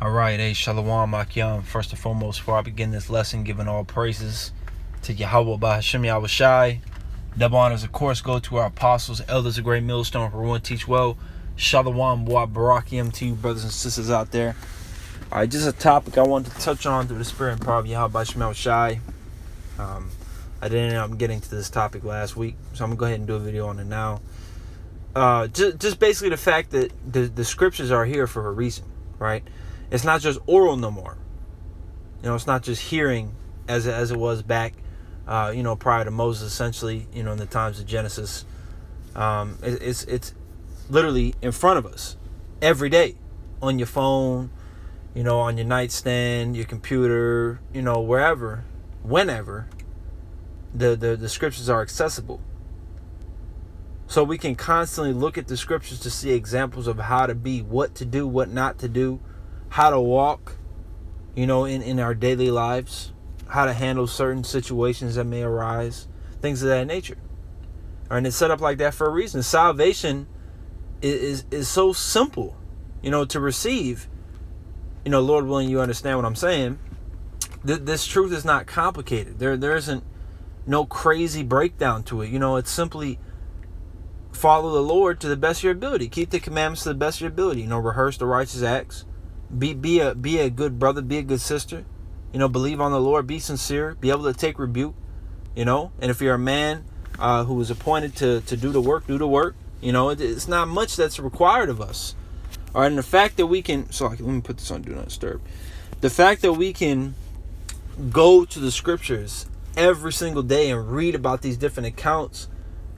Alright, Shalom Akyam. First and foremost, before I begin this lesson, giving all praises to Yahweh Bahashim Yahweh Shai. Double honors, of course, go to our apostles, elders of Great Millstone, for one teach well. Shalom Wa Barakiam to you, brothers and sisters out there. Alright, just a topic I wanted to touch on through the spirit and power of Yahweh Bahashim Yahweh Shai. I didn't end up getting to this topic last week, so I'm going to go ahead and do a video on it now. Just basically the fact that the scriptures are here for a reason, right? It's not just oral no more. It's not just hearing as it was back, prior to Moses, essentially, in the times of Genesis. It's literally in front of us every day on your phone, on your nightstand, your computer, wherever, whenever the scriptures are accessible. So we can constantly look at the scriptures to see examples of how to be, what to do, what not to do, how to walk, in our daily lives, how to handle certain situations that may arise, things of that nature. And it's set up like that for a reason. Salvation is so simple, to receive. Lord willing, you understand what I'm saying. This truth is not complicated. There isn't no crazy breakdown to it. It's simply follow the Lord to the best of your ability. Keep the commandments to the best of your ability. Rehearse the righteous acts. Be a good brother. Be a good sister. Believe on the Lord. Be sincere. Be able to take rebuke. And if you're a man who is appointed to do the work, do the work. It's not much that's required of us. All right, and the fact that we can... So let me put this on Do Not Disturb. The fact that we can go to the scriptures every single day and read about these different accounts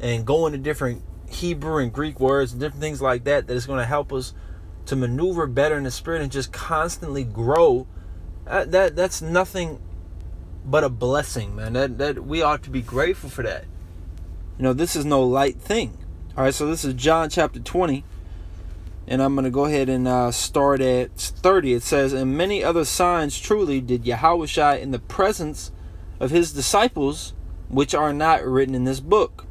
and go into different Hebrew and Greek words and different things like that is going to help us to maneuver better in the spirit and just constantly grow. That's nothing but a blessing, man. That we ought to be grateful for that. This is no light thing. All right, so this is John chapter 20, and I'm going to go ahead and start at 30. It says, "And many other signs truly did Yahweh Shai in the presence of his disciples, which are not written in this book.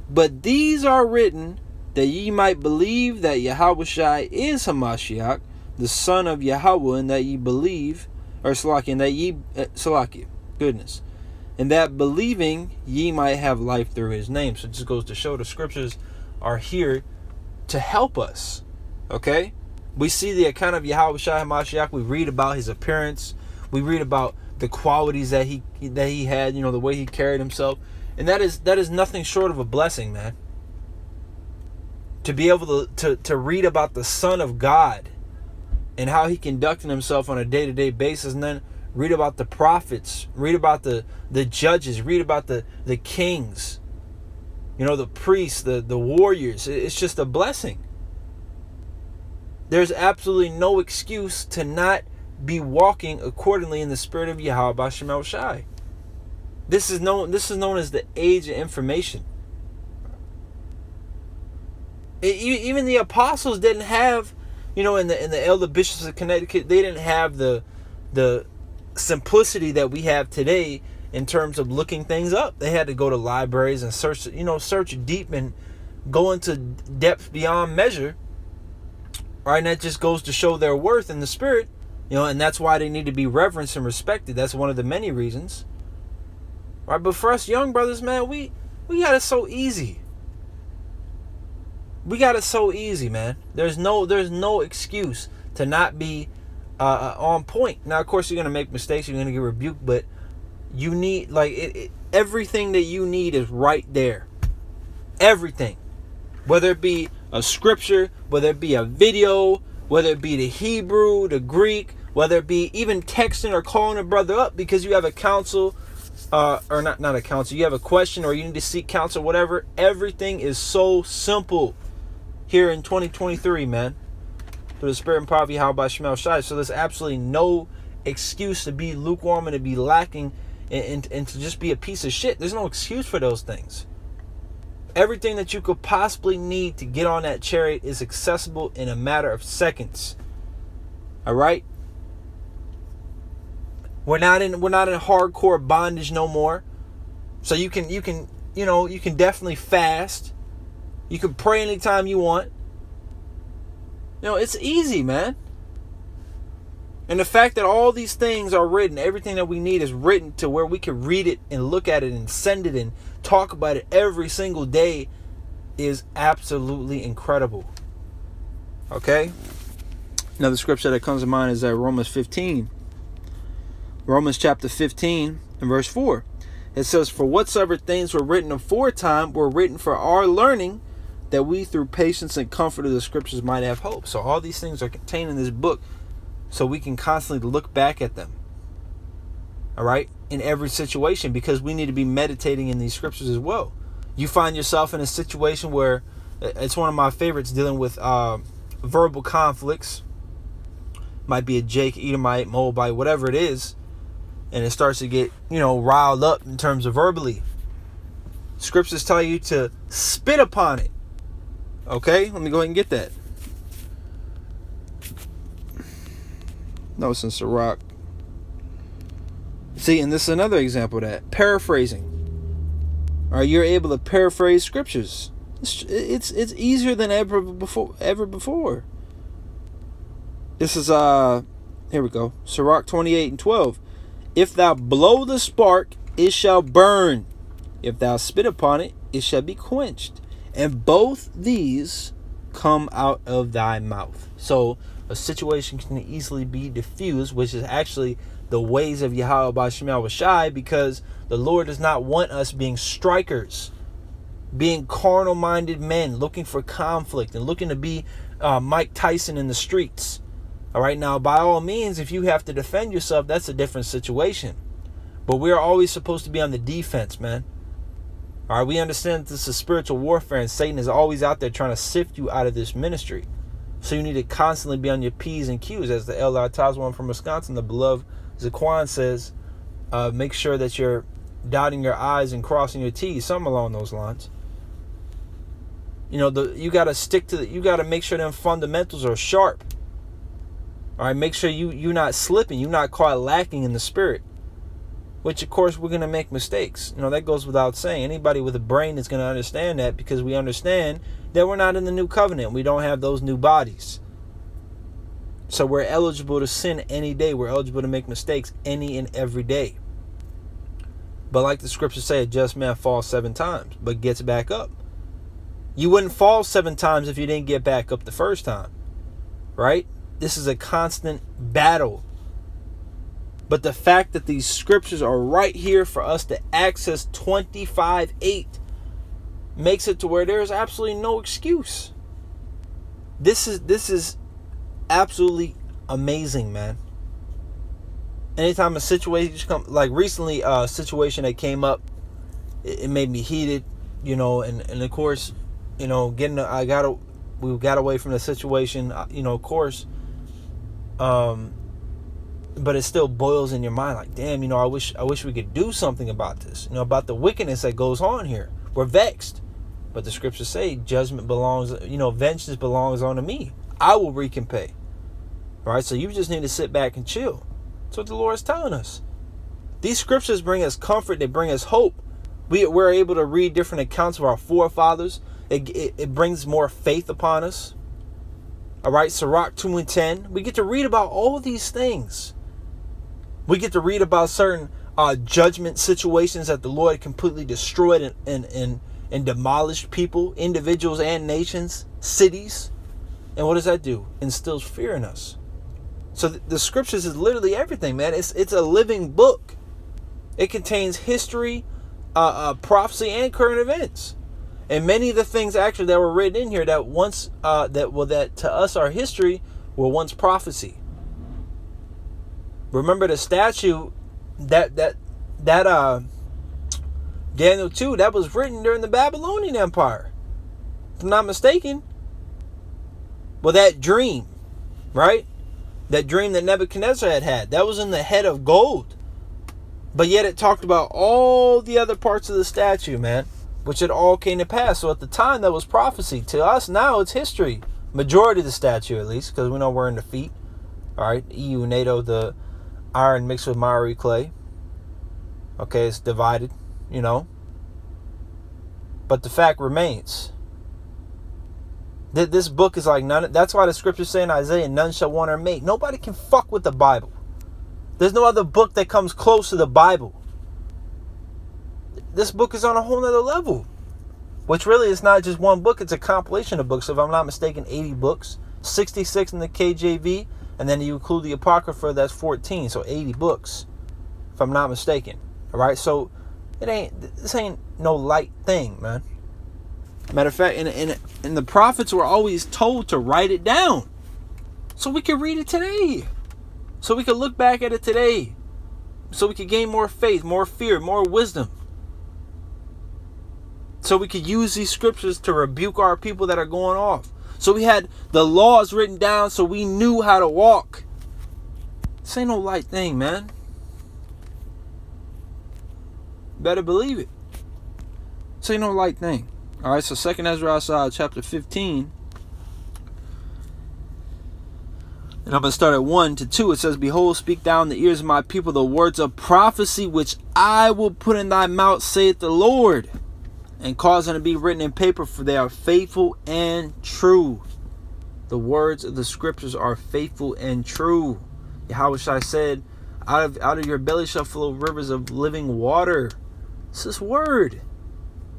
But these are written that ye might believe that Yahweh Shai is Hamashiach, the son of Yahweh, and that ye believe, or Salakia, and that ye, Salakia, goodness, and that believing ye might have life through his name." So it just goes to show the scriptures are here to help us, okay? We see the account of Yahweh Shai Hamashiach. We read about his appearance. We read about the qualities that he had, the way he carried himself. And that is nothing short of a blessing, man. To be able to read about the Son of God and how he conducted himself on a day-to-day basis, and then read about the prophets, read about the judges, read about the kings, the priests, the warriors. It's just a blessing. There's absolutely no excuse to not be walking accordingly in the spirit of Yahweh Bahashim Yahweh Shai. This is known as the age of information. Even the apostles didn't have, in the elder bishops of Connecticut, they didn't have the simplicity that we have today in terms of looking things up. They had to go to libraries and search deep and go into depth beyond measure. Right, and that just goes to show their worth in the spirit, and that's why they need to be reverenced and respected. That's one of the many reasons. Right, but for us young brothers, man, we got it so easy. We got it so easy, man. There's no excuse to not be on point. Now, of course, you're gonna make mistakes. You're gonna get rebuked, but you need everything that you need is right there. Everything, whether it be a scripture, whether it be a video, whether it be the Hebrew, the Greek, whether it be even texting or calling a brother up because you have a counsel. Or not a counsel, you have a question or you need to seek counsel, whatever. Everything is so simple here in 2023, man. Through the spirit and power of Yahweh Bahashim Yahweh Shai. So there's absolutely no excuse to be lukewarm and to be lacking and to just be a piece of shit. There's no excuse for those things. Everything that you could possibly need to get on that chariot is accessible in a matter of seconds. All right? We're not in hardcore bondage no more. So you can definitely fast. You can pray anytime you want. It's easy, man. And the fact that all these things are written, everything that we need is written to where we can read it and look at it and send it and talk about it every single day is absolutely incredible. Okay? Another scripture that comes to mind is Romans 15. Romans chapter 15 and verse 4. It says, "For whatsoever things were written aforetime were written for our learning, that we through patience and comfort of the scriptures might have hope." So all these things are contained in this book so we can constantly look back at them. All right? In every situation, because we need to be meditating in these scriptures as well. You find yourself in a situation where, it's one of my favorites, dealing with verbal conflicts. Might be a Jake, Edomite, Moabite, whatever it is. And it starts to get, riled up in terms of verbally. Scriptures tell you to spit upon it. Okay? Let me go ahead and get that. No, it's in Sirach. See, and this is another example of that. Paraphrasing. All right, you're able to paraphrase scriptures. It's easier than ever before. This is here we go. Sirach 28 and 12. "If thou blow the spark, it shall burn. If thou spit upon it, it shall be quenched. And both these come out of thy mouth." So a situation can easily be diffused, which is actually the ways of Yahweh B'Shem Yahushai, because the Lord does not want us being strikers, being carnal-minded men, looking for conflict and looking to be Mike Tyson in the streets. All right, now, by all means, if you have to defend yourself, that's a different situation. But we're always supposed to be on the defense, man. All right, we understand that this is spiritual warfare, and Satan is always out there trying to sift you out of this ministry. So you need to constantly be on your P's and Q's. As the elder Tazwan from Wisconsin, the beloved Zaquan says, make sure that you're dotting your I's and crossing your T's, something along those lines. You got to stick to you got to make sure them fundamentals are sharp. All right, make sure you're not slipping, you're not caught lacking in the spirit. Which, of course, we're going to make mistakes. That goes without saying. Anybody with a brain is going to understand that, because we understand that we're not in the new covenant. We don't have those new bodies. So we're eligible to sin any day. We're eligible to make mistakes any and every day. But like the scriptures say, a just man falls 7 times, but gets back up. You wouldn't fall 7 times if you didn't get back up the first time. Right? This is a constant battle. But the fact that these scriptures are right here for us to access 25:8 makes it to where there is absolutely no excuse. This is absolutely amazing, man. Anytime a situation comes, like recently, a situation that came up, it made me heated, and of course, we got away from the situation, of course. But it still boils in your mind, like, damn, I wish we could do something about this, about the wickedness that goes on here. We're vexed. But the scriptures say judgment belongs, vengeance belongs unto me. I will recompense. All right, so you just need to sit back and chill. That's what the Lord is telling us. These scriptures bring us comfort. They bring us hope. We're able to read different accounts of our forefathers. It brings more faith upon us. All right, Sirach 2 and 10. We get to read about all of these things. We get to read about certain judgment situations that the Lord completely destroyed and demolished people, individuals and nations, cities. And what does that do? Instills fear in us. So the scriptures is literally everything, man. It's a living book. It contains history, prophecy, and current events. And many of the things actually that were written in here that once that to us are history were once prophecy. Remember the statue that Daniel 2, that was written during the Babylonian Empire, if I'm not mistaken. Well, that dream, right? That dream that Nebuchadnezzar had, that was in the head of gold. But yet it talked about all the other parts of the statue, man, which it all came to pass. So at the time, that was prophecy. To us now, it's history. Majority of the statue, at least, because we know we're in defeat. All right, EU, NATO, the iron mixed with miry clay. Okay, it's divided, But the fact remains. This book is like none. That's why the scriptures say in Isaiah, none shall want or make. Nobody can fuck with the Bible. There's no other book that comes close to the Bible. This book is on a whole nother level. Which really is not just one book, it's a compilation of books. So if I'm not mistaken, 80 books, 66 in the KJV, and then you include the Apocrypha, that's 14, so 80 books, if I'm not mistaken. All right, so this ain't no light thing, man. Matter of fact, and the prophets were always told to write it down so we could read it today, so we could look back at it today, so we could gain more faith, more fear, more wisdom. So we could use these scriptures to rebuke our people that are going off. So we had the laws written down so we knew how to walk. This ain't no light thing, man. Better believe it. This ain't no light thing. All right, so 2nd Ezra chapter 15. And I'm going to start at 1 to 2. It says, Behold, speak thou in the ears of my people the words of prophecy which I will put in thy mouth, saith the Lord. And cause them to be written in paper, for they are faithful and true. The words of the scriptures are faithful and true. Yahushua said, out of your belly shall flow rivers of living water. It's this word.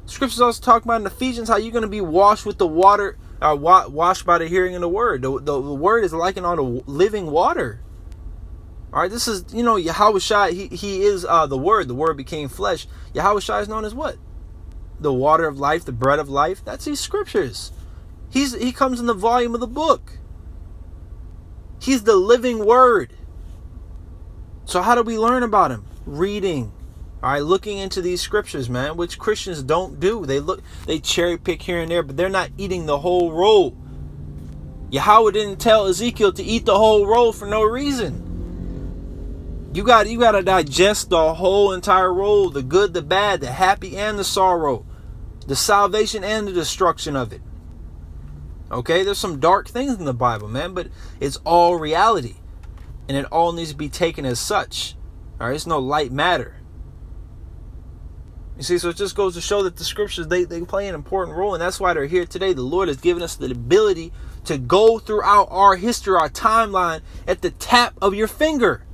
Scriptures also talk about in Ephesians how you're going to be washed with the water, washed by the hearing of the word. The word is likened unto living water. All right, this is, Yahushua, he is the word. The word became flesh. Yahushua is known as what? The water of life, the bread of life. That's these scriptures. He comes in the volume of the book. He's the living word. So how do we learn about him? Reading. All right, looking into these scriptures, man, which Christians don't do. They cherry pick here and there, but they're not eating the whole roll. Yahweh didn't tell Ezekiel to eat the whole roll for no reason. You got to digest the whole entire roll, the good, the bad, the happy, and the sorrow. The salvation and the destruction of it. Okay, there's some dark things in the Bible, man, but it's all reality. And it all needs to be taken as such. All right, it's no light matter. You see, so it just goes to show that the scriptures, they play an important role, and that's why they're here today. The Lord has given us the ability to go throughout our history, our timeline, at the tap of your finger.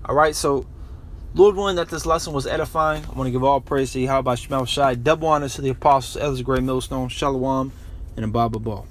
All right, so Lord willing that this lesson was edifying. I want to give all praise to Yahweh Shai. Double honors to the apostles, elders, great millstone, Shalom, and Abba Ball.